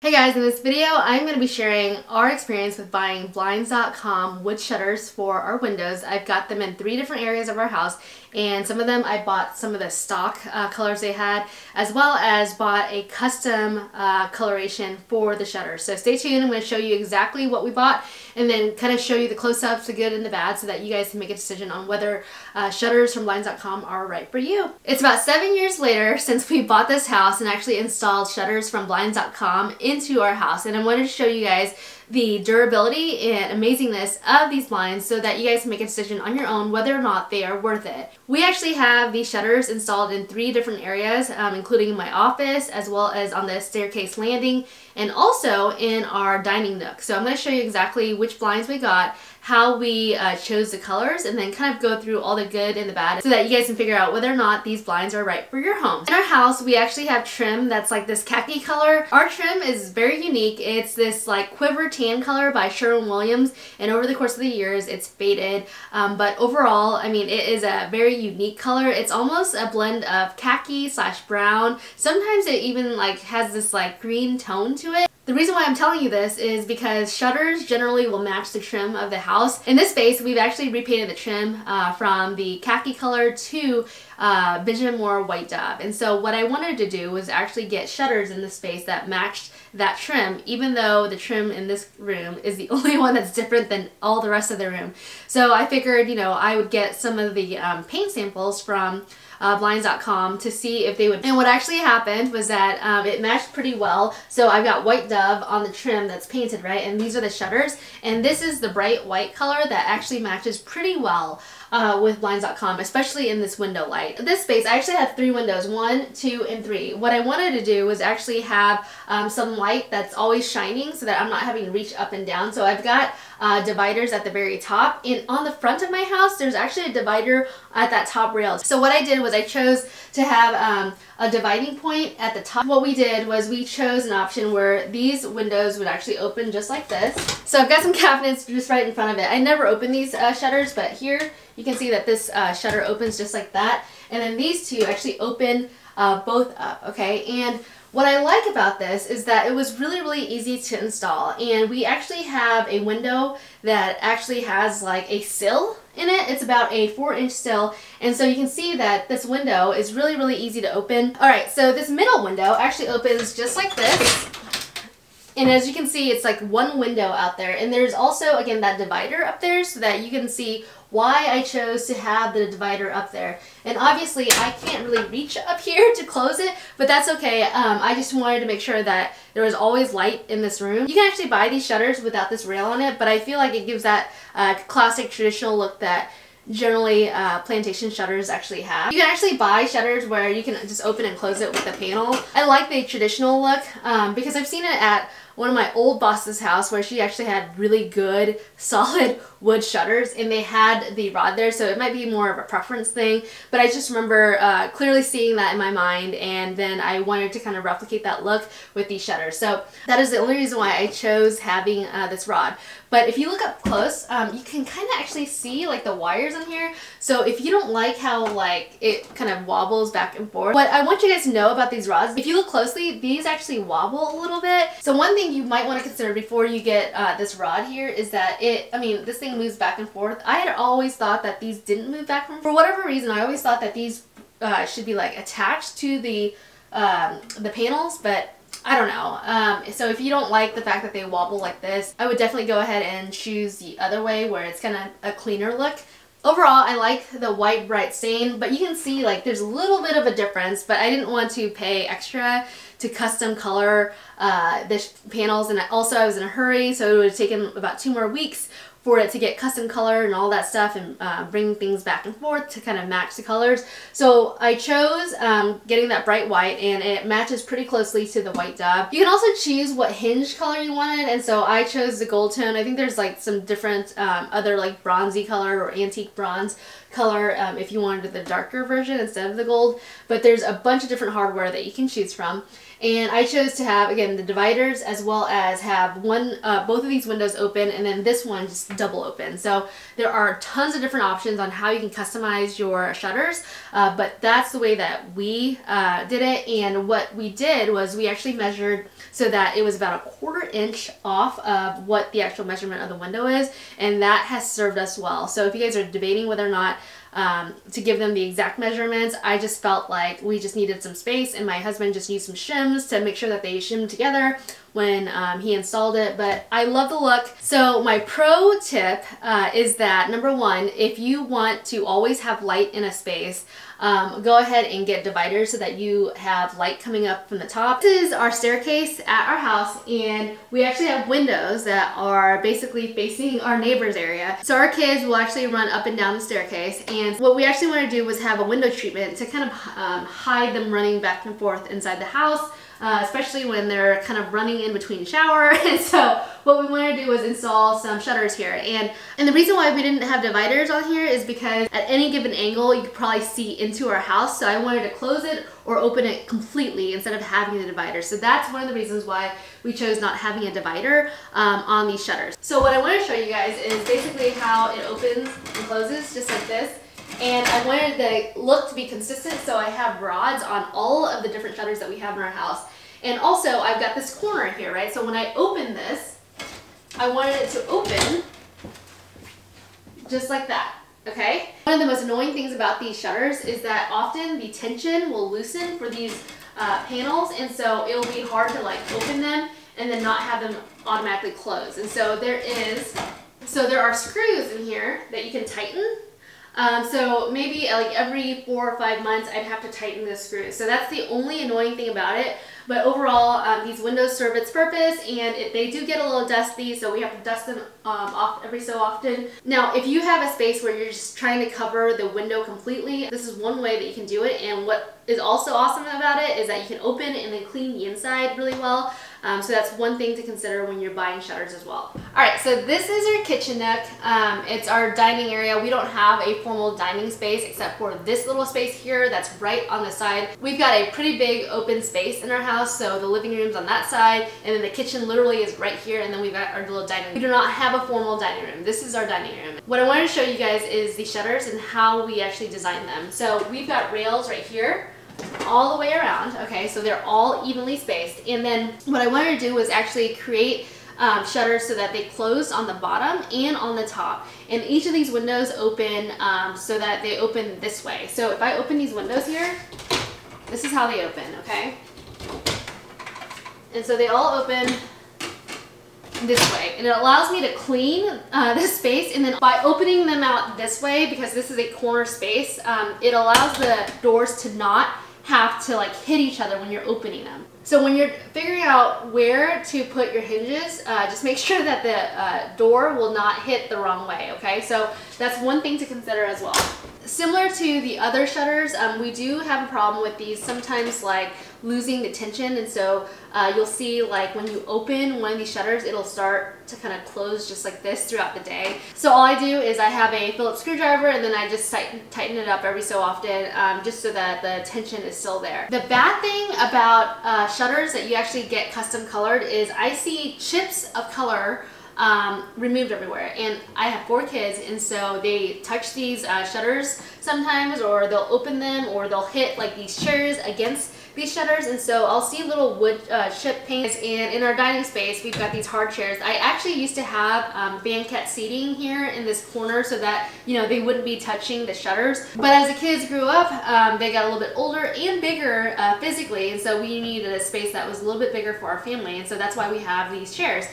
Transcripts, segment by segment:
Hey guys, in this video I'm going to be sharing our experience with buying blinds.com wood shutters for our windows. I've got them in 3 different areas of our house, and some of them I bought some of the stock colors they had, as well as bought a custom coloration for the shutters. So stay tuned, I'm going to show you exactly what we bought and then kind of show you the close-ups, the good and the bad, so that you guys can make a decision on whether shutters from blinds.com are right for you. It's about 7 years later since we bought this house and actually installed shutters from blinds.com into our house, and I wanted to show you guys the durability and amazingness of these blinds so that you guys can make a decision on your own whether or not they are worth it. We actually have these shutters installed in 3 different areas, including in my office, as well as on the staircase landing, and also in our dining nook. So I'm going to show you exactly which blinds we got, how we chose the colors, and then kind of go through all the good and the bad so that you guys can figure out whether or not these blinds are right for your home. In our house, we actually have trim that's like this khaki color. Our trim is very unique. It's this like Quiver tan color by Sherwin, and over the course of the years it's faded, but overall, I mean, it is a very unique color. It's almost a blend of khaki / brown. Sometimes it even like has this like green tone to it. The reason why I'm telling you this is because shutters generally will match the trim of the house. In this space, we've actually repainted the trim from the khaki color to Benjamin Moore white dove. And so what I wanted to do was actually get shutters in the space that matched that trim, even though the trim in this room is the only one that's different than all the rest of the room. So I figured, you know, I would get some of the paint samples from blinds.com to see if they would. And what actually happened was that it matched pretty well. So I've got white dove on the trim that's painted, right? And these are the shutters. And this is the bright white color that actually matches pretty well with blinds.com, especially in this window light. This space, I actually have 3 windows, 1, 2, and 3. What I wanted to do was actually have some light that's always shining so that I'm not having to reach up and down. So I've got dividers at the very top, and on the front of my house there's actually a divider at that top rail. So what I did was I chose to have a dividing point at the top. What we did was we chose an option where these windows would actually open just like this. So I've got some cabinets just right in front of it. I never open these shutters, but here you can see that this shutter opens just like that, and then these 2 actually open both up, okay? And what I like about this is that it was really easy to install, and we actually have a window that actually has like a sill in it. It's about a 4-inch sill, and so you can see that this window is really easy to open. Alright, so this middle window actually opens just like this. And as you can see, it's like one window out there, and there's also, again, that divider up there so that you can see why I chose to have the divider up there. And obviously I can't really reach up here to close it, but that's okay. I just wanted to make sure that there was always light in this room. You can actually buy these shutters without this rail on it, but I feel like it gives that classic traditional look that generally plantation shutters actually have. You can actually buy shutters where you can just open and close it with a panel. I like the traditional look because I've seen it at one of my old boss's house where she actually had really good solid wood shutters, and they had the rod there, so it might be more of a preference thing, but I just remember clearly seeing that in my mind, and then I wanted to kind of replicate that look with these shutters. So that is the only reason why I chose having this rod. But if you look up close, you can kind of actually see like the wires in here. So if you don't like how like it kind of wobbles back and forth, what I want you guys to know about these rods, if you look closely, these actually wobble a little bit. So one thing you might want to consider before you get this rod here is that this thing moves back and forth. I had always thought that these didn't move back and forth. For whatever reason, I always thought that these should be like attached to the panels, but I don't know. So if you don't like the fact that they wobble like this, I would definitely go ahead and choose the other way where it's kind of a cleaner look. Overall, I like the white bright stain, but you can see like there's a little bit of a difference, but I didn't want to pay extra to custom color the panels, and also I was in a hurry, so it would have taken about 2 more weeks for it to get custom color and all that stuff, and bring things back and forth to kind of match the colors. So I chose getting that bright white, and it matches pretty closely to the white dove. You can also choose what hinge color you wanted, and so I chose the gold tone. I think there's like some different other like bronzy color or antique bronze color if you wanted the darker version instead of the gold. But there's a bunch of different hardware that you can choose from. And I chose to have, again, the dividers, as well as have both of these windows open, and then this one just double open. So there are tons of different options on how you can customize your shutters, but that's the way that we did it. And what we did was we actually measured so that it was about a 1/4 inch off of what the actual measurement of the window is, and that has served us well. So if you guys are debating whether or not to give them the exact measurements, I just felt like we just needed some space, and my husband just used some shims to make sure that they shimmed together when he installed it. But I love the look. So my pro tip is that, number one, if you want to always have light in a space, go ahead and get dividers so that you have light coming up from the top. This is our staircase at our house, and we actually have windows that are basically facing our neighbor's area. So our kids will actually run up and down the staircase, and what we actually want to do was have a window treatment to kind of hide them running back and forth inside the house. Especially when they're kind of running in between shower. And so what we want to do is install some shutters here. And the reason why we didn't have dividers on here is because at any given angle you could probably see into our house. So I wanted to close it or open it completely instead of having the divider. So that's one of the reasons why we chose not having a divider on these shutters. So what I want to show you guys is basically how it opens and closes, just like this. And I wanted the look to be consistent, so I have rods on all of the different shutters that we have in our house. And also, I've got this corner here, right? So when I open this, I wanted it to open just like that, okay? One of the most annoying things about these shutters is that often the tension will loosen for these panels, and so it'll be hard to like open them and then not have them automatically close. And so there are screws in here that you can tighten. So maybe like every 4 or 5 months I'd have to tighten the screws. So that's the only annoying thing about it. But overall, these windows serve its purpose, and they do get a little dusty, so we have to dust them off every so often. Now, if you have a space where you're just trying to cover the window completely, this is one way that you can do it. And what is also awesome about it is that you can open and then clean the inside really well. So that's one thing to consider when you're buying shutters as well. All right, so this is our kitchen nook. It's our dining area. We don't have a formal dining space except for this little space here that's right on the side. We've got a pretty big open space in our house, so the living room's on that side, and then the kitchen literally is right here, and then we've got our little dining room. We do not have a formal dining room. This is our dining room. What I wanted to show you guys is the shutters and how we actually designed them. So we've got rails right here all the way around, okay, so they're all evenly spaced. And then what I wanted to do was actually create shutters so that they closed on the bottom and on the top. And each of these windows open so that they open this way. So if I open these windows here, this is how they open, okay? And so they all open this way, and it allows me to clean this space. And then by opening them out this way, because this is a corner space, it allows the doors to not have to like hit each other when you're opening them. So when you're figuring out where to put your hinges, just make sure that the door will not hit the wrong way, okay? So that's one thing to consider as well. Similar to the other shutters, we do have a problem with these sometimes like losing the tension, and so you'll see like when you open one of these shutters, it'll start to kind of close just like this throughout the day. So all I do is I have a Phillips screwdriver, and then I just tighten it up every so often just so that the tension is still there. The bad thing about shutters that you actually get custom colored is I see chips of color removed everywhere, and I have 4 kids, and so they touch these shutters sometimes, or they'll open them, or they'll hit like these chairs against these shutters, and so I'll see little wood chip paints. And in our dining space, we've got these hard chairs. I actually used to have banquette seating here in this corner so that, you know, they wouldn't be touching the shutters. But as the kids grew up, they got a little bit older and bigger physically, and so we needed a space that was a little bit bigger for our family, and so that's why we have these chairs.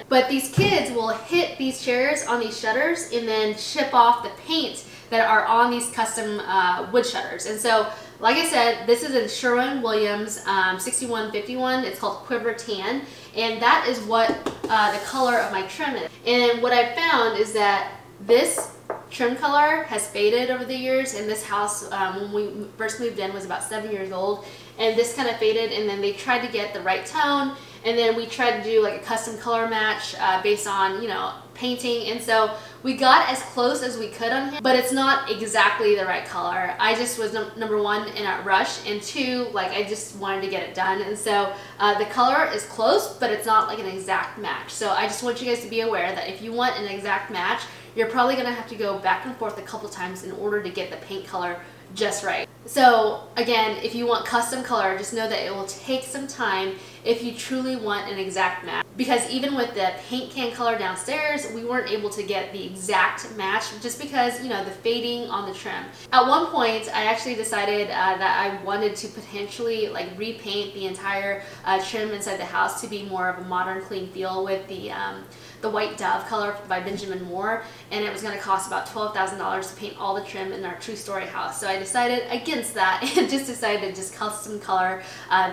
But these kids will hit these chairs on these shutters and then chip off the paint that are on these custom wood shutters. And so, like I said, this is a Sherwin 6151. It's called Quiver Tan, and that is what the color of my trim is. And what I found is that this trim color has faded over the years, and this house, when we first moved in, was about 7 years old, and this kind of faded, and then they tried to get the right tone, and then we tried to do like a custom color match based on, you know, painting. And so We got as close as we could on here, but it's not exactly the right color. I just was number one in a rush, and two, like I just wanted to get it done. And so the color is close, but it's not like an exact match. So I just want you guys to be aware that if you want an exact match, you're probably gonna have to go back and forth a couple times in order to get the paint color just right. So again, if you want custom color, just know that it will take some time if you truly want an exact match. Because even with the paint can color downstairs, we weren't able to get the exact match just because, you know, the fading on the trim. At one point, I actually decided that I wanted to potentially like repaint the entire trim inside the house to be more of a modern, clean feel with the white dove color by Benjamin Moore, and it was going to cost about $12,000 to paint all the trim in our two-story house. So I decided against that and just decided to just custom color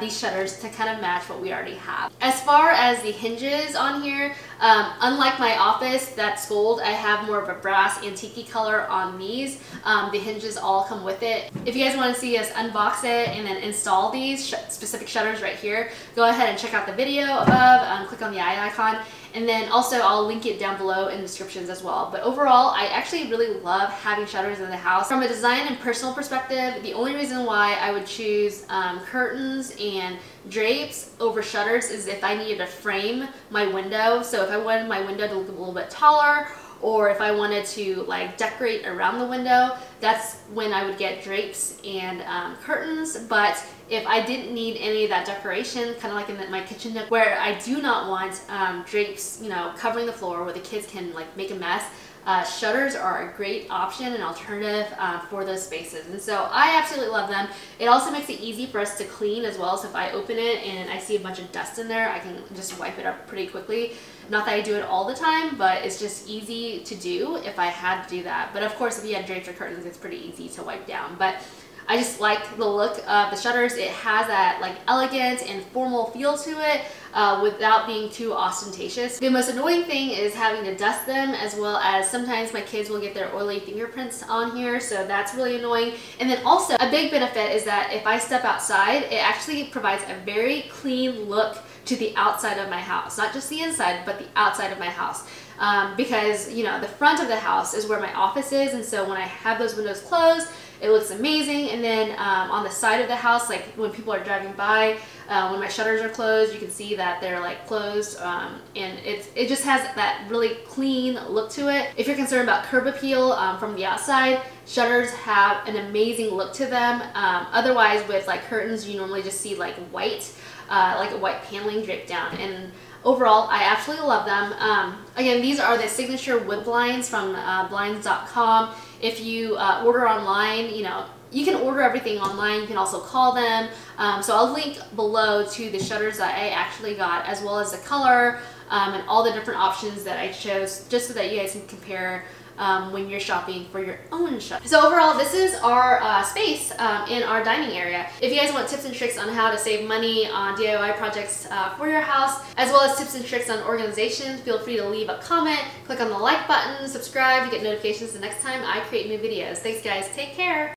these shutters to kind of match what we already have. As far as the hinges on here, unlike my office that's gold, I have more of a brass antique color on these. The hinges all come with it. If you guys want to see us unbox it and then install these specific shutters right here, go ahead and check out the video above, click on the eye icon, and then also I'll link it down below in descriptions as well. But overall, I actually really love having shutters in the house. From a design and personal perspective, the only reason why I would choose curtains and drapes over shutters is if I needed to frame my window. So if I wanted my window to look a little bit taller, or if I wanted to like decorate around the window, that's when I would get drapes and curtains. But if I didn't need any of that decoration, kind of like in my kitchen nook where I do not want drapes, you know, covering the floor where the kids can like make a mess, shutters are a great option and alternative for those spaces. And so I absolutely love them. It also makes it easy for us to clean as well. So if I open it and I see a bunch of dust in there, I can just wipe it up pretty quickly. Not that I do it all the time, but it's just easy to do if I had to do that. But of course, if you had drapes or curtains, it's pretty easy to wipe down. But I just like the look of the shutters. It has that like elegant and formal feel to it without being too ostentatious. The most annoying thing is having to dust them, as well as sometimes my kids will get their oily fingerprints on here, so that's really annoying. And then also a big benefit is that if I step outside, it actually provides a very clean look to the outside of my house, not just the inside, but the outside of my house. Because, you know, the front of the house is where my office is, and so when I have those windows closed, it looks amazing. And then on the side of the house, like when people are driving by, when my shutters are closed, you can see that they're like closed, and it just has that really clean look to it. If you're concerned about curb appeal from the outside, shutters have an amazing look to them. Otherwise, with like curtains, you normally just see like a white paneling draped down. And overall, I absolutely love them. Again, these are the signature wood blinds from blinds.com. If you order online, you know, you can order everything online. You can also call them. So I'll link below to the shutters that I actually got, as well as the color and all the different options that I chose, just so that you guys can compare when you're shopping for your own shutter. So overall, this is our space in our dining area. If you guys want tips and tricks on how to save money on DIY projects for your house, as well as tips and tricks on organization, feel free to leave a comment, click on the like button, subscribe to get notifications the next time I create new videos. Thanks guys, take care!